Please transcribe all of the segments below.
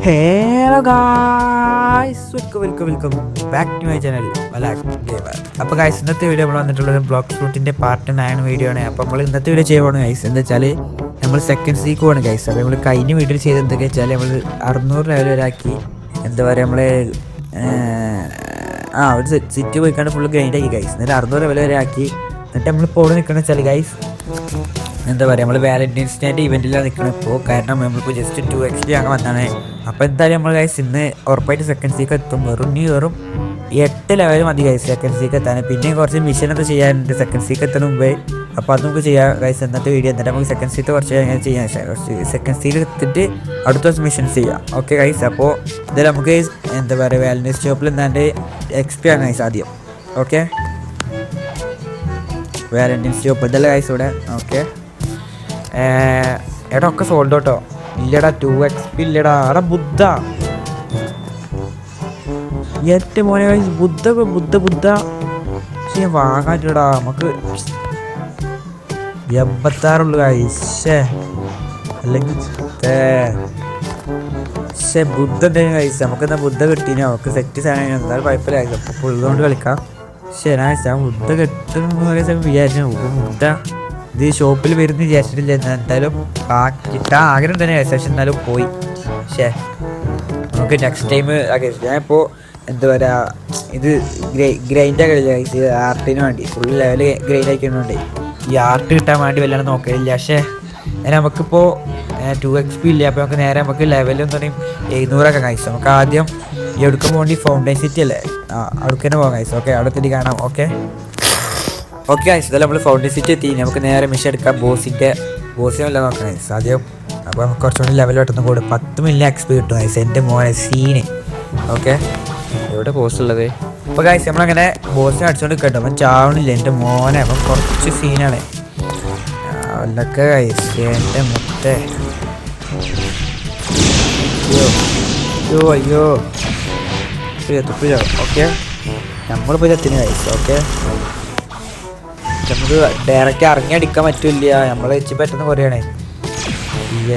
Hello guys, welcome back to my channel Malak gamer. അപ്പോൾ guys, ഇന്നത്തെ video നമ്മൾ വന്നിട്ടുള്ളത് ബ്ലോക്ക് ഫ്രൂട്ടിൻ്റെ പാർട്ട് 9 വീഡിയോ ആണ്. അപ്പോൾ നമ്മൾ ഇന്നത്തെ വീഡിയോ ചെയ്യുവാണ് ഗൈസ്. എന്താ വെച്ചാൽ നമ്മൾ സെക്കൻഡ് സീക്ക് പോകണം ഗൈസ്. അപ്പോൾ നമ്മൾ കഴിഞ്ഞ വീഡിയോ ചെയ്ത് എന്തൊക്കെ വെച്ചാൽ നമ്മൾ 600 ലെവൽ വരാക്കി, എന്താ പറയുക, നമ്മൾ ഒരു സിറ്റി പോയിക്കാണ്ട് ഫുള്ള് ഗ്രൈൻഡ് ആക്കി ഗൈസ്. എന്നിട്ട് 600 ലെവൽ വരെ ആക്കി. എന്നിട്ട് നമ്മളിപ്പോൾ ഇവിടെ നിൽക്കണമെന്ന് വെച്ചാൽ ഗൈസ്, എന്താ പറയുക, നമ്മൾ വാലന്റൈൻസ് ഡേൻ്റെ ഇവൻറ്റിലാണ് നിൽക്കുന്നത് ഇപ്പോൾ. കാരണം നമ്മളിപ്പോൾ ജസ്റ്റ് 2XP അങ്ങനെ വന്നാണ്. അപ്പോൾ എന്തായാലും നമ്മൾ ഗൈസ് ഇന്ന് ഉറപ്പായിട്ട് സെക്കൻഡ് സീക്ക് എത്തും. വെറും 8 ലെവൽ മതി ഗൈസ് സെക്കൻഡ് സീക്ക് എത്താൻ. പിന്നെ കുറച്ച് മിഷനൊക്കെ ചെയ്യാനുണ്ട് സെക്കൻഡ് സീക്ക് എത്തുന്ന മുമ്പേ. അപ്പോൾ അത് നമുക്ക് ചെയ്യാം ഗൈസ് ഇന്നത്തെ വീഡിയോ. എന്നിട്ട് നമുക്ക് സെക്കൻഡ് സീക്ക് കുറച്ച് അങ്ങനെ ചെയ്യാം. സെക്കൻഡ് സീക്ക് എത്തിയിട്ട് അടുത്ത ദിവസം മിഷൻസ് ചെയ്യാം. ഓക്കെ ഗൈസ്, അപ്പോൾ എന്തായാലും നമുക്ക് എന്താ പറയുക, വാലന്റൈൻസ് ഷോപ്പിൽ എന്താണ്ട് XP ആണ് ഗൈസ് ആദ്യം. ഓക്കെ, വാലന്റൈൻസ് ഷോപ്പ് ഇതല്ല ഗൈസ് ഇവിടെ. ഓക്കെ, എടാ ഒക്കെ സോൾഡ് ഔട്ടോ. ഇല്ലടാ 2XP ഇല്ലടാ. എടാ ബുദ്ധ ഏറ്റവും മോനെ ബുദ്ധ പക്ഷെ ഞാൻ വാങ്ങാറ്റടാ. നമുക്ക് 86 കഴിച്ചേ, അല്ലെങ്കിൽ ബുദ്ധ എന്തെങ്കിലും കഴിച്ച നമുക്കെന്താ ബുദ്ധ കിട്ടീനോ. നമുക്ക് സെറ്റ് സാധനം എന്തായാലും കുഴപ്പമില്ല. അപ്പോൾ പുള്ളതുകൊണ്ട് കളിക്കാം. ശരി, ബുദ്ധ കിട്ടുന്ന വിചാരിച്ചു. ബുദ്ധ ഇത് ഷോപ്പിൽ വരുന്ന വിചാരിച്ചിട്ടില്ല. എന്തായാലും കിട്ടാൻ ആഗ്രഹം തന്നെ പക്ഷെ എന്നാലും പോയി. നമുക്ക് നെക്സ്റ്റ് ടൈം ഞാനിപ്പോൾ എന്താ പറയുക, ഇത് ഗ്രൈൻഡാ കളിച്ച ആർട്ടിന് വേണ്ടി ഫുൾ ലെവൽ ഗ്രൈൻഡ് ആക്കിയതുകൊണ്ട് ഈ ആർട്ട് കിട്ടാൻ വേണ്ടി വല്ലാണ്ട് നോക്കലില്ല. പക്ഷേ നമുക്കിപ്പോൾ 2XP ഇല്ല. അപ്പോൾ നമുക്ക് നേരെ നമുക്ക് ലെവലും പറയും 700 കഴിച്ചു. നമുക്ക് ആദ്യം എടുക്കാൻ വേണ്ടി ഫൗണ്ടൈൻ സിറ്റി അല്ലേ, അവിടെ തന്നെ പോകാം കഴിച്ചു. ഓക്കെ, അവിടെ തന്നെ കാണാം. ഓക്കെ ഗൈസ്, ഇതെല്ലാം നമ്മൾ ഫൗണ്ടൈൻ സിറ്റി എത്തി. നമുക്ക് നേരെ മിഷൻ എടുക്കാം. ബോസിനെല്ലാം നോക്കാം ഗൈസ് ആദ്യം. അപ്പോൾ നമുക്ക് കുറച്ചുകൂടി ലെവൽ പെട്ടെന്ന് കൂടും. 10 മില്യൺ XP കിട്ടും ഗൈസ്. എൻ്റെ മോനെ സീന്. ഓക്കെ, എവിടെ ബോസ് ഉള്ളത്? അപ്പോൾ ഗൈസ് നമ്മളങ്ങനെ ബോസിനെ അടിച്ചുകൊണ്ട് കേട്ടോ. അവൻ ചാവണില്ല എൻ്റെ മോനെ. അപ്പം കുറച്ച് സീനാണ് അല്ലൊക്കെ ഗൈസ്. എൻ്റെ മുട്ടേ, അയ്യോ തുപ്പിയോ. ഓക്കെ, നമ്മളിപ്പോൾ എത്തിന് ഗൈസ്. ഓക്കെ, നമുക്ക് ഡയറക്റ്റ് ഇറങ്ങി അടിക്കാൻ പറ്റില്ല. നമ്മൾ വെച്ച് പറ്റുന്ന കുറയാണ്.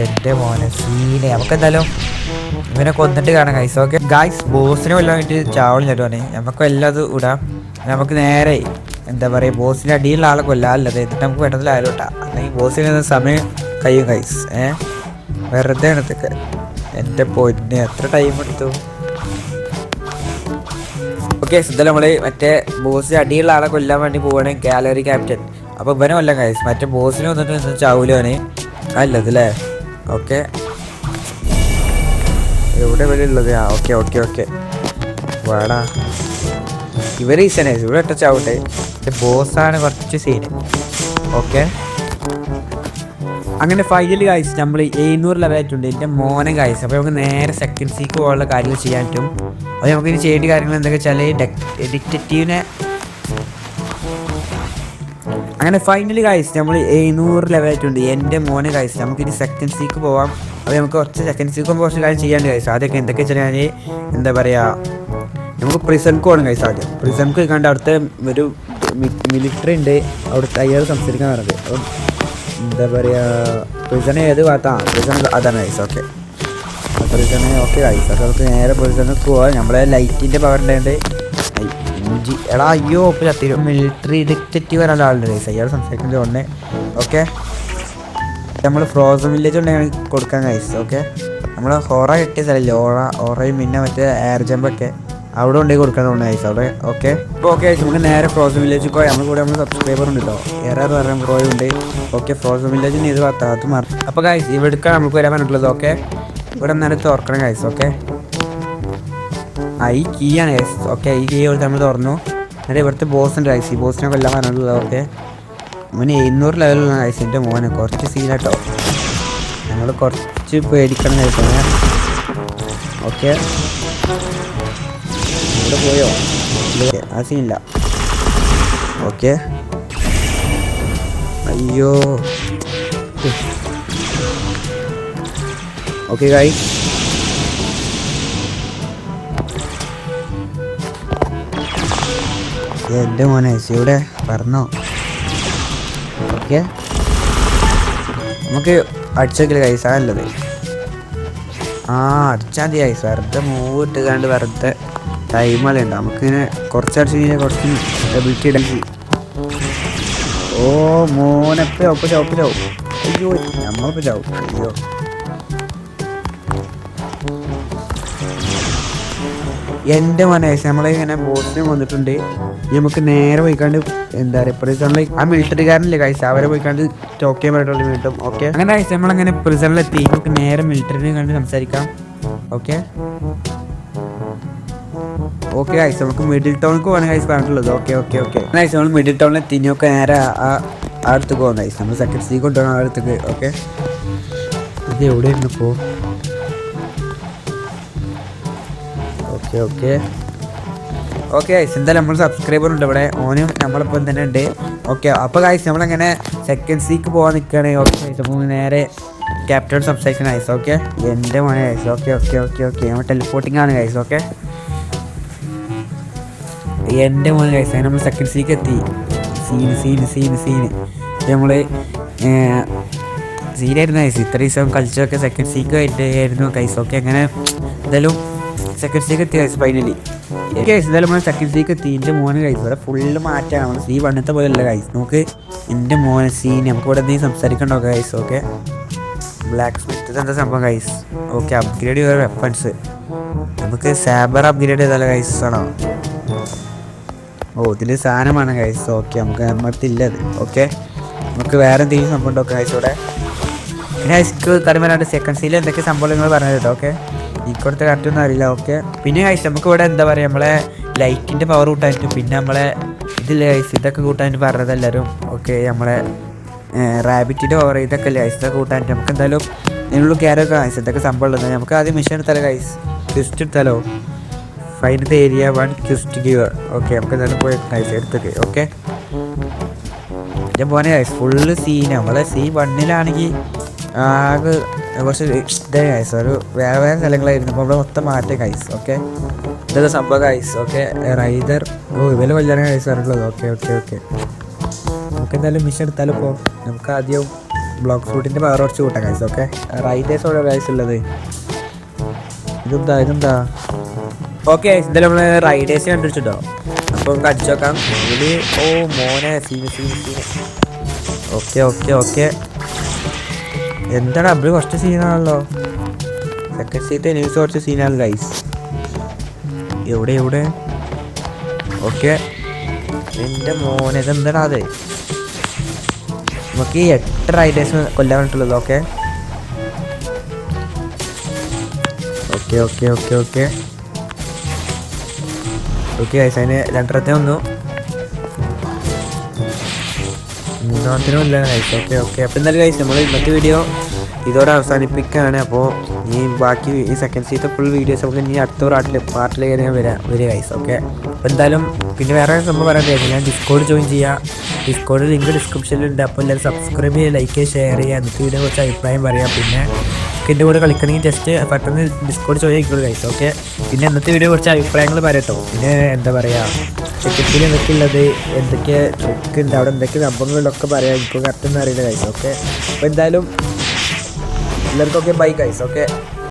എൻ്റെ മോനെ സീനെ. നമുക്കെന്തായാലും ഇവനെ കൊന്നിട്ട് കാണാം ഗൈസ്. ഓക്കെ ഗൈസ്, ബോസിനെ കൊല്ലാൻ വേണ്ടി ചാവളം തരുവാണ്. നമുക്ക് എല്ലാം അത് ഇടാം. നമുക്ക് നേരെ എന്താ പറയുക, ബോസിൻ്റെ അടിയിലുള്ള ആളെ കൊല്ലാല്ലത്. എന്നിട്ട് നമുക്ക് പെട്ടെന്ന് ആലോട്ടാ, അല്ലെങ്കിൽ ബോസിന് സമയം കഴിയും ഗൈസ്. വെറുതെ ഇടത്തൊക്കെ എൻ്റെ പൊന്നെ എത്ര ടൈം എടുത്തു. ഓക്കെ, എന്തായാലും നമ്മൾ മറ്റേ ബോസിൻ്റെ അടിയിലുള്ള ആളെ കൊല്ലാൻ വേണ്ടി പോവുകയാണ്. Gallery captain. അപ്പോൾ ഇവനെ കൊല്ലാൻ ഗൈസ്. മറ്റേ ബോസിനെ വന്നിട്ട് ചാവൂലോന് അല്ലത് അല്ലേ. ഓക്കെ, എവിടെ ഇവിടെ ഉള്ളത്? ഓക്കെ വേടാ. ഇവർ ഈസനെ ഇവിടെ ഇട്ടാവട്ടെ. ബോസാണ് കുറച്ച് സീന്. ഓക്കെ, അങ്ങനെ ഫൈനലി ഗൈസ് നമ്മൾ 700 ലെവലായിട്ടുണ്ട്. എൻ്റെ മോനെ ഗൈസ്. അപ്പോൾ നമുക്ക് നേരെ സെക്കൻഡ് സീക്ക് പോകാനുള്ള കാര്യങ്ങൾ ചെയ്യാൻ പറ്റും. അപ്പോൾ നമുക്ക് ഇനി ചെയ്യേണ്ട കാര്യങ്ങൾ എന്തൊക്കെ വെച്ചാൽ ഡിറ്റക്റ്റീവിനെ അങ്ങനെ ഫൈനലി ഗൈസ് നമ്മൾ 700 ലെവലായിട്ടുണ്ട്. എൻ്റെ മോനെ ഗൈസ്. നമുക്കിനി സെക്കൻഡ് സീക്ക് പോവാം. അപ്പോൾ നമുക്ക് കുറച്ച് സെക്കൻഡ് സീക്ക് പോകുമ്പോൾ കുറച്ച് കാര്യം ചെയ്യാണ്ട് ഗൈസ്. ആദ്യമൊക്കെ എന്തൊക്കെ വെച്ചാൽ ഞാൻ എന്താ പറയുക, നമുക്ക് പ്രിസൺക്ക് പോകണം ഗൈസ്. ആദ്യം പ്രിസൺക്ക് കണ്ട് അവിടുത്തെ ഒരു മിലിറ്ററി ഉണ്ട്. അവിടുത്തെ അയാൾ സംസാരിക്കാൻ പറഞ്ഞത്. അപ്പം എന്താ പറയുക, പ്രിസൺ ഏത് ഭാഗത്താണ്? പ്രിസൺ അതാണ് guys. Okay, prison okay guys. അപ്പോൾ നമുക്ക് നേരെ പ്രിസണിക്ക് പോവാം. നമ്മളെ ലൈറ്റിൻ്റെ പവർ ഉണ്ടായിട്ട് എടാ അയ്യോ ഇപ്പോൾ ചത്തിരും. മിലിറ്ററി ഡിറ്റക്റ്റീവ് വരാനുള്ള ആളുണ്ട് ഗൈസ്. അയാൾ സംസാരിക്കുന്നത് ഒന്ന്. ഓക്കെ, നമ്മൾ ഫ്രോസൺ വില്ലേജ് ഉണ്ടെങ്കിൽ കൊടുക്കാൻ ഗൈസ്. ഓക്കെ, നമ്മൾ ഹോറ കിട്ടിയ സ്ഥലമില്ലേ, ഓറയും പിന്നെ മറ്റേ എയർ ജമ്പൊക്കെ അവിടെ ഉണ്ടെങ്കിൽ കൊടുക്കാൻ തോന്നുന്നു ഗൈസ് അവിടെ. ഓക്കെ, ഇപ്പോൾ ഓക്കെ ഗൈസ് നമുക്ക് നേരെ ഫ്രോസൺ വില്ലേജ് പോയി. നമ്മൾ കൂടെ നമ്മൾ സബ്സ്ക്രൈബർ ഉണ്ട് കേട്ടോ, എറർ പറയാൻ പ്രോയും ഉണ്ട്. ഓക്കെ, ഫ്രോസൺ വില്ലേജിന് ഇത് ഭാഗത്ത് മാറി. അപ്പോൾ ഗൈസ് ഇവിടേക്കാണ് നമുക്ക് വരാൻ പറഞ്ഞിട്ടുള്ളത്. ഓക്കെ, ഇവിടെ നേരെ തുറക്കണം ഗൈസ്. ഓക്കെ, ഈ കീ ആണ് ഗൈസ്. ഓക്കെ, ഈ കീ കൊടുത്ത് നമ്മൾ തുറന്നു. എന്നിട്ട് ഇവിടുത്തെ ബോസ് ഉണ്ട് ഗൈസ്. ഈ ബോസിനെ കൊല്ലാൻ പറഞ്ഞിട്ടുള്ളത്. ഓക്കെ, മോന് 700 ലെവലുള്ള ഗൈസ്. എൻ്റെ മോനെ കുറച്ച് സീനാട്ടോ. ഞങ്ങൾ കുറച്ച് പേടിക്കണം ഗൈസ്. ഓക്കെ, ഇവിടെ പോയോ? ആ സീനില്ല. ഓക്കെ, അയ്യോ. ഓക്കെ ഗൈസ്, എൻ്റെ മോനെ ഇവിടെ പറഞ്ഞോ. ഓക്കെ, നമുക്ക് അടിച്ചേക്കല് കൈസാ നല്ലത്. ആ അടിച്ചാൽ മതി ഗൈസ്. വെറുതെ മൂവ് ഇട്ടുകാണ്ട് വെറുതെ ടൈമല്ലേ ഉണ്ട്. നമുക്കിങ്ങനെ കുറച്ചടിച്ച് കഴിഞ്ഞാൽ കുറച്ച് എബിലിറ്റി ഇടയ്ക്ക്. ഓ മോനെപ്പോ ഒപ്പം ചാവും ചാവും. അയ്യോ നമ്മളിപ്പോൾ ചാവും. അയ്യോ എൻ്റെ മോനെ നമ്മളിങ്ങനെ ബോസിനെ വന്നിട്ടുണ്ട്. നമുക്ക് നേരെ പോയിക്കാണ്ട് എന്താ പറയുക പ്രിസണിൽ ആ മിലിറ്ററിക്കാരനില്ലേ ഗൈസ് അവരെ പോയിക്കാണ്ട് ടോക്ക് ചെയ്യാൻ പറ്റുള്ളൂ വീണ്ടും. ഓക്കെ അങ്ങനെ ഗൈസ് നമ്മളങ്ങനെ പ്രിസണിലെത്തി. നമുക്ക് നേരെ മിലിറ്ററിനെ കണ്ട് സംസാരിക്കാം. ഓക്കെ ഓക്കെ ഗൈസ് നമുക്ക് മിഡിൽ ടൗണിലേക്ക് പോകാൻ ഗൈസ് പറഞ്ഞിട്ടുള്ളത്. ഓക്കെ ഓക്കെ ഓക്കെ ഗൈസ് നമ്മൾ മിഡിൽ ടൗണിലെത്തി. ഇനിയൊക്കെ നേരെ ആ അടുത്തേക്ക് പോകാം ഗൈസ്. നമ്മൾ സെക്കൻഡ് സീ കൊണ്ടുപോകണം ആ അടുത്തേക്ക്. ഓക്കെ ഇത് എവിടെയായിരുന്നു ഇപ്പോൾ? ഓക്കെ ഓക്കെ ഓക്കെ ഗൈസ് എന്തായാലും നമ്മൾ സബ്സ്ക്രൈബർ ഉണ്ട് ഇവിടെ. ഓനും നമ്മളിപ്പം തന്നെ ഉണ്ട്. ഓക്കെ അപ്പോൾ ഗൈസ് നമ്മളങ്ങനെ സെക്കൻഡ് സീക്ക് പോകാൻ നിൽക്കുകയാണ്. ഓക്കെ ഗൈസ് അപ്പോൾ നേരെ ക്യാപ്റ്റൻ സംസാരിക്കണം ഗൈസ്. ഓക്കെ എൻ്റെ മോനെ guys. Okay okay okay okay നമ്മൾ ടെലിപ്പോർട്ടിംഗ് ആണ് ഗൈസ്. ഓക്കെ എൻ്റെ മോനെ ഗൈസ് നമ്മൾ സെക്കൻഡ് സീക്ക് എത്തി. സീന് നമ്മൾ സീനായിരുന്നു ഗൈസ്. ഇത്ര ദിവസം കളിച്ചൊക്കെ സെക്കൻഡ് സീക്ക് ആയിരുന്നു ഗൈസ്. ഓക്കെ അങ്ങനെ എന്തായാലും സെക്കൻഡ് സീക്ക് എത്തി ഗൈസ് ഫൈനലി. ഗൈസ് എന്തായാലും നമ്മൾ സെക്കൻഡ് സീക്ക് എത്തി. എൻ്റെ മോനെ ഗൈസ് ഇവിടെ ഫുള്ള് മാറ്റാണ്. സീ വണ്ണത്തെ പോലെയല്ല ഗൈസ്. നമുക്ക് എൻ്റെ മോനെ സീന് നമുക്ക് ഇവിടെ എന്തെങ്കിലും സംസാരിക്കണ്ടോ ഗൈസ്. ഓക്കെ ബ്ലാക്ക് സ്മിത്ത് എന്താ സംഭവം ഗൈസ്. ഓക്കെ അപ്ഗ്രേഡ് ചെയ്ത വെപ്പൺസ് നമുക്ക് സാബർ അപ്ഗ്രേഡ് ചെയ്താലോ ഗൈസ് ആണോ? ഓ ഇതിൽ സാധനമാണ് ഗൈസ്. ഓക്കെ നമുക്ക് നമ്മടത്തില്ല അത്. ഓക്കെ നമുക്ക് വേറെ എന്തെങ്കിലും സംഭവം ഉണ്ടോ ഗൈസ് ഇവിടെ? പിന്നെ ഗൈസ്ക്ക് കാര്യം പറയാണ്ട് സെക്കൻഡ് സീൽ എന്തൊക്കെ സംഭവം നിങ്ങൾ പറഞ്ഞത് കേട്ടോ. ഓക്കെ ഇക്കൊടുത്ത കറക്റ്റൊന്നും അറിയില്ല. ഓക്കെ പിന്നെ ഗൈസ് നമുക്ക് ഇവിടെ എന്താ പറയുക നമ്മളെ ലൈറ്റിൻ്റെ പവർ കൂട്ടാനായിട്ടും പിന്നെ നമ്മളെ ഇതില്ല ഗൈസ് ഇതൊക്കെ കൂട്ടാനായിട്ട് പറഞ്ഞത് എല്ലാവരും. ഓക്കെ നമ്മളെ റാബിറ്റിൻ്റെ പവർ ഇതൊക്കെ അല്ലേ ഗൈസ് ഇതൊക്കെ കൂട്ടാനായിട്ട് നമുക്ക് എന്തായാലും ഇതിനുള്ള കയറൊക്കെ ഗൈസ് ഇതൊക്കെ സംഭവം ഉള്ളത്. നമുക്ക് ആദ്യം മിഷൻ എടുത്താലോ ഗൈസ്? ക്വിസ്റ്റ് എടുത്താലോ? Find the area 1 quest giver. Okay നമുക്ക് എന്തായാലും പോയി ഗൈസ് എടുത്തേക്ക്. ഓക്കെ എൻ്റെ പോനെ ഗൈസ് ഫുള്ള് സീന് നമ്മളെ സീ 1-ലാണെങ്കിൽ ആകെ കുറച്ച് ഇതേ ഗൈസ് ഒരു വേറെ വേറെ സ്ഥലങ്ങളായിരുന്നു. അപ്പോൾ ഇവിടെ മൊത്തം മാറ്റം ഗൈസ്. ഓക്കെ ഇതൊക്കെ സംഭവം ഗൈസ്. ഓക്കെ റൈഡർ ഓ ഇവര് കൊല്ലാണ് ഗൈസ് പറഞ്ഞിട്ടുള്ളത്. ഓക്കെ ഓക്കെ ഓക്കെ നമുക്ക് എന്തായാലും മിഷൻ എടുത്താലും ഇപ്പോൾ നമുക്ക് ആദ്യം ബ്ലോക്ക് ഫ്രൂട്ടിൻ്റെ പവർ കുറച്ച് കൂട്ടാം ഗൈസ്. ഓക്കെ റൈഡേഴ്സോടെ ഗൈസ് ഉള്ളത് ഇതെന്താ? ഓക്കെ എന്തായാലും നമ്മൾ റൈഡേഴ്സ് കണ്ടുപിടിച്ചിട്ടോ. അപ്പോൾ നമുക്ക് അടിച്ചു നോക്കാം ഇതിൽ. ഓ മോനെ സീന്. ഓക്കെ ഓക്കെ ഓക്കെ എന്താണ് അബ്ബ് കുറച്ച് സീനാണല്ലോ. സെക്കൻഡ് സീറ്റ് ന്യൂസ് കുറച്ച് സീനാണ് ഗൈസ്. എവിടെ? ഓക്കെ എൻ്റെ മോനെ ഇതെന്താടാ അത്? നമുക്ക് 8 റൈഡേഴ്സ് കൊല്ലാൻ വേണ്ടിയിട്ടുള്ളത്. Okay okay okay okay okay okay guys അതിന് 2 വന്നു. 3 ഇല്ല ഗൈസ്. ഓക്കെ ഓക്കെ അപ്പോൾ എന്തായാലും ഗൈസ് നമ്മൾ ഇന്നത്തെ വീഡിയോ ഇതോടെ അവസാനിപ്പിക്കുകയാണ്. അപ്പോൾ ഈ ബാക്കി ഈ സെക്കൻഡ് സീത്തെ ഫുൾ വീഡിയോസ് നമുക്ക് ഇനി അടുത്ത പാർട്ടിലേക്ക് ഞാൻ വരിക ഗൈസ്. ഓക്കെ അപ്പോൾ എന്തായാലും പിന്നെ വേറെ സംഭവം പറയാൻ ഞാൻ ഡിസ്കോഡ് ജോയിൻ ചെയ്യുക. ഡിസ്കോഡ് ലിങ്ക് ഡിസ്ക്രിപ്ഷനിലുണ്ട്. അപ്പോൾ എല്ലാവരും സബ്സ്ക്രൈബ് ചെയ്യുക, ലൈക്ക് ചെയ്യുക, ഷെയർ ചെയ്യുക. എന്നിട്ട് വീഡിയോ കുറച്ച് അഭിപ്രായം പറയാം. പിന്നെ എൻ്റെ കൂടെ കളിക്കണമെങ്കിൽ ജസ്റ്റ് പെട്ടെന്ന് ഡിസ്കോഡ് ജോയിൻ ആയിക്കോളൂ ഗൈസ്. ഓക്കെ പിന്നെ ഇന്നത്തെ വീഡിയോ കുറച്ച് അഭിപ്രായങ്ങൾ പറയട്ടോ. പിന്നെ എന്താ പറയുക ടിക്കറ്റിൽ എന്തൊക്കെ ഉള്ളത് എന്തൊക്കെ ട്രിക്ക് ഉണ്ട് അവിടെ എന്തൊക്കെ സംഭവങ്ങളിലൊക്കെ പറയാം. എനിക്ക് കറക്റ്റൊന്നും അറിയില്ല ഗൈസ്. ഓക്കെ അപ്പോൾ എന്തായാലും എല്ലാവർക്കും ഓക്കെ ബൈ ഗൈസ്. ഓക്കെ.